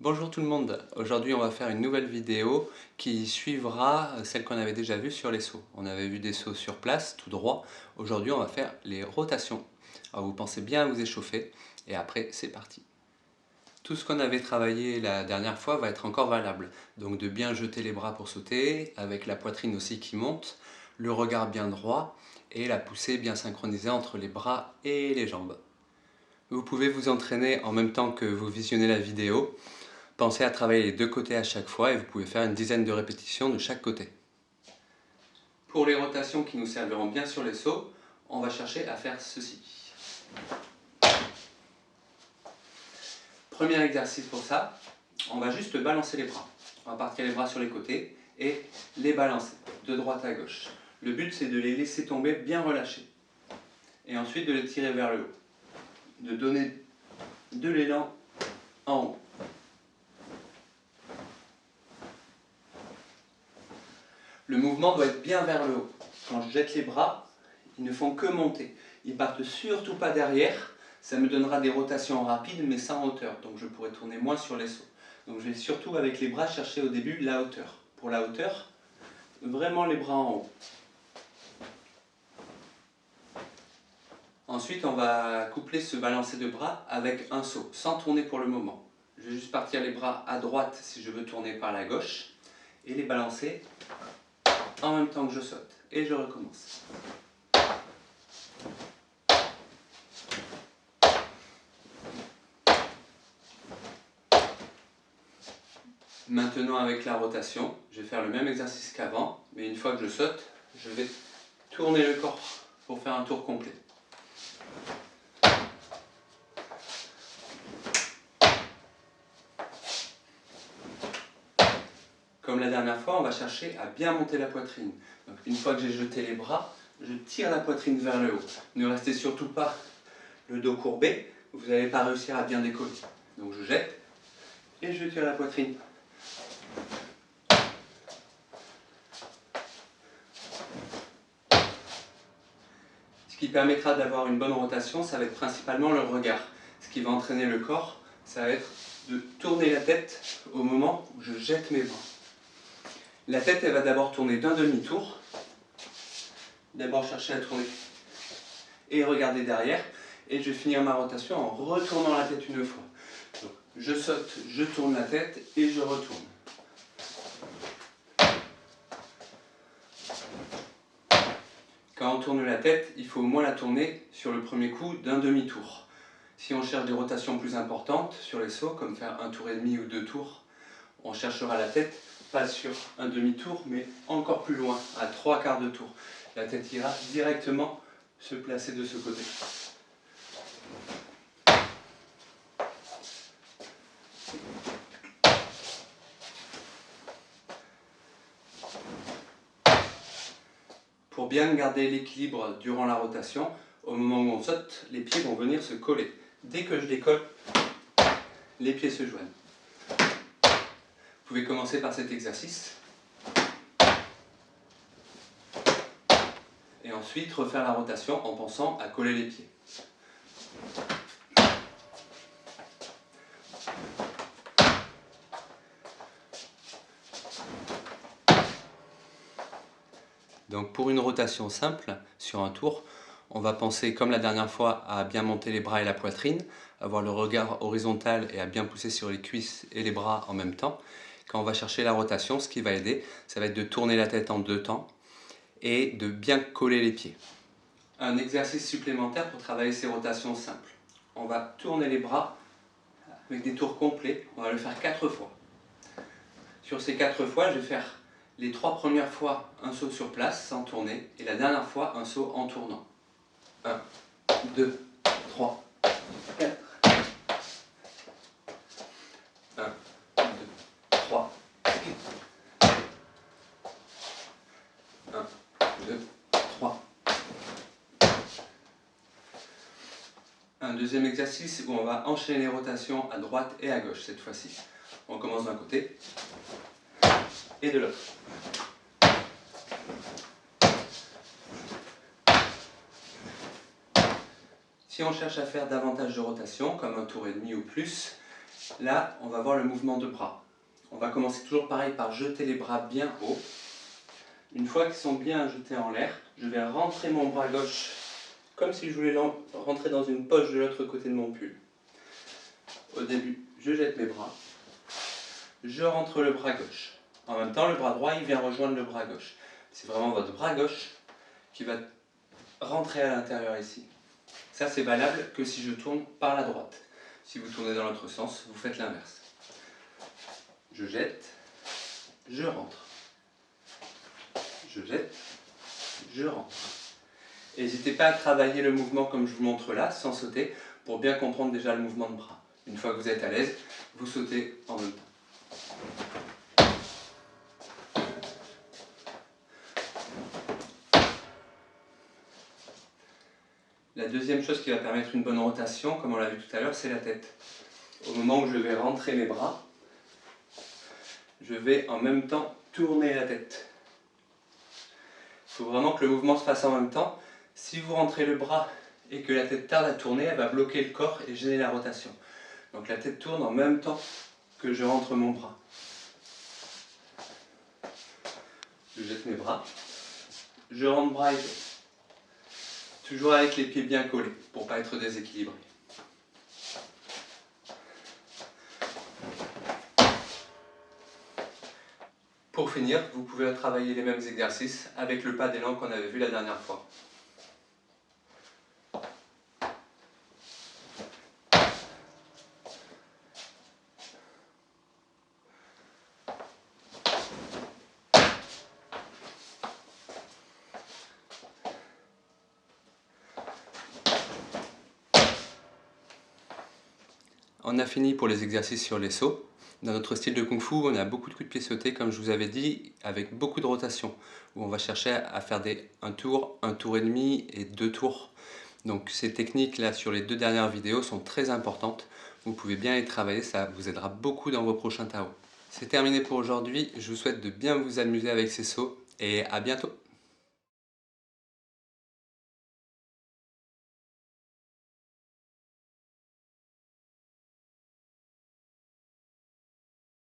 Bonjour tout le monde, aujourd'hui on va faire une nouvelle vidéo qui suivra celle qu'on avait déjà vue sur les sauts. On avait vu des sauts sur place, tout droit. Aujourd'hui on va faire les rotations. Alors vous pensez bien à vous échauffer et après c'est parti. Tout ce qu'on avait travaillé la dernière fois va être encore valable. Donc de bien jeter les bras pour sauter, avec la poitrine aussi qui monte, le regard bien droit et la poussée bien synchronisée entre les bras et les jambes. Vous pouvez vous entraîner en même temps que vous visionnez la vidéo. Pensez à travailler les deux côtés à chaque fois et vous pouvez faire une dizaine de répétitions de chaque côté. Pour les rotations qui nous serviront bien sur les sauts, on va chercher à faire ceci. Premier exercice pour ça, on va juste balancer les bras. On va partir les bras sur les côtés et les balancer de droite à gauche. Le but c'est de les laisser tomber bien relâchés et ensuite de les tirer vers le haut. De donner de l'élan en haut. Le mouvement doit être bien vers le haut. Quand je jette les bras, ils ne font que monter. Ils partent surtout pas derrière. Ça me donnera des rotations rapides mais sans hauteur. Donc je pourrais tourner moins sur les sauts. Donc je vais surtout avec les bras chercher au début la hauteur. Pour la hauteur, vraiment les bras en haut. Ensuite on va coupler ce balancer de bras avec un saut, sans tourner pour le moment. Je vais juste partir les bras à droite si je veux tourner par la gauche et les balancer en même temps que je saute. Et je recommence. Maintenant avec la rotation, je vais faire le même exercice qu'avant, mais une fois que je saute, je vais tourner le corps pour faire un tour complet. Comme la dernière fois, on va chercher à bien monter la poitrine. Donc une fois que j'ai jeté les bras, je tire la poitrine vers le haut. Ne restez surtout pas le dos courbé, vous n'allez pas réussir à bien décoller. Donc je jette et je tire la poitrine. Ce qui permettra d'avoir une bonne rotation, ça va être principalement le regard. Ce qui va entraîner le corps, ça va être de tourner la tête au moment où je jette mes bras. La tête, elle va d'abord tourner d'un demi-tour. D'abord chercher à tourner et regarder derrière. Et je vais finir ma rotation en retournant la tête une fois. Donc, je saute, je tourne la tête et je retourne. Quand on tourne la tête, il faut au moins la tourner sur le premier coup d'un demi-tour. Si on cherche des rotations plus importantes sur les sauts, comme faire un tour et demi ou deux tours, on cherchera la tête pas sur un demi-tour, mais encore plus loin, à trois quarts de tour. La tête ira directement se placer de ce côté. Pour bien garder l'équilibre durant la rotation, au moment où on saute, les pieds vont venir se coller. Dès que je décolle, les pieds se joignent. Vous pouvez commencer par cet exercice. Et ensuite refaire la rotation en pensant à coller les pieds. Donc pour une rotation simple, sur un tour, on va penser comme la dernière fois à bien monter les bras et la poitrine, avoir le regard horizontal et à bien pousser sur les cuisses et les bras en même temps. Quand on va chercher la rotation, ce qui va aider, ça va être de tourner la tête en deux temps et de bien coller les pieds. Un exercice supplémentaire pour travailler ces rotations simples. On va tourner les bras avec des tours complets, on va le faire 4 fois. Sur ces 4 fois, je vais faire les 3 premières fois un saut sur place sans tourner et la dernière fois un saut en tournant. 1, 2, 3, 4. 1, 2, 3. 1, 2, 3. Un deuxième exercice où on va enchaîner les rotations à droite et à gauche cette fois-ci. On commence d'un côté et de l'autre. Si on cherche à faire davantage de rotation, comme un tour et demi ou plus, Là, on va voir le mouvement de bras. On va commencer toujours pareil par jeter les bras bien haut. Une fois qu'ils sont bien jetés en l'air, je vais rentrer mon bras gauche comme si je voulais rentrer dans une poche de l'autre côté de mon pull. Au début, je jette mes bras, je rentre le bras gauche. En même temps, le bras droit, il vient rejoindre le bras gauche. C'est vraiment votre bras gauche qui va rentrer à l'intérieur ici. Ça, c'est valable que si je tourne par la droite. Si vous tournez dans l'autre sens, vous faites l'inverse. Je jette, je rentre. Je jette, je rentre. N'hésitez pas à travailler le mouvement comme je vous montre là, sans sauter, pour bien comprendre déjà le mouvement de bras. Une fois que vous êtes à l'aise, vous sautez en même temps. La deuxième chose qui va permettre une bonne rotation, comme on l'a vu tout à l'heure, c'est la tête. Au moment où je vais rentrer mes bras, je vais en même temps tourner la tête. Il faut vraiment que le mouvement se fasse en même temps. Si vous rentrez le bras et que la tête tarde à tourner, elle va bloquer le corps et gêner la rotation. Donc la tête tourne en même temps que je rentre mon bras. Je jette mes bras, je rentre bras et jette. Toujours avec les pieds bien collés pour ne pas être déséquilibré. Pour finir, vous pouvez travailler les mêmes exercices avec le pas d'élan qu'on avait vu la dernière fois. On a fini pour les exercices sur les sauts. Dans notre style de Kung Fu, on a beaucoup de coups de pied sautés, comme je vous avais dit, avec beaucoup de rotation, où on va chercher à faire un tour et demi et 2 tours. Donc ces techniques-là sur les 2 dernières vidéos sont très importantes. Vous pouvez bien les travailler, ça vous aidera beaucoup dans vos prochains Tao. C'est terminé pour aujourd'hui, je vous souhaite de bien vous amuser avec ces sauts et à bientôt.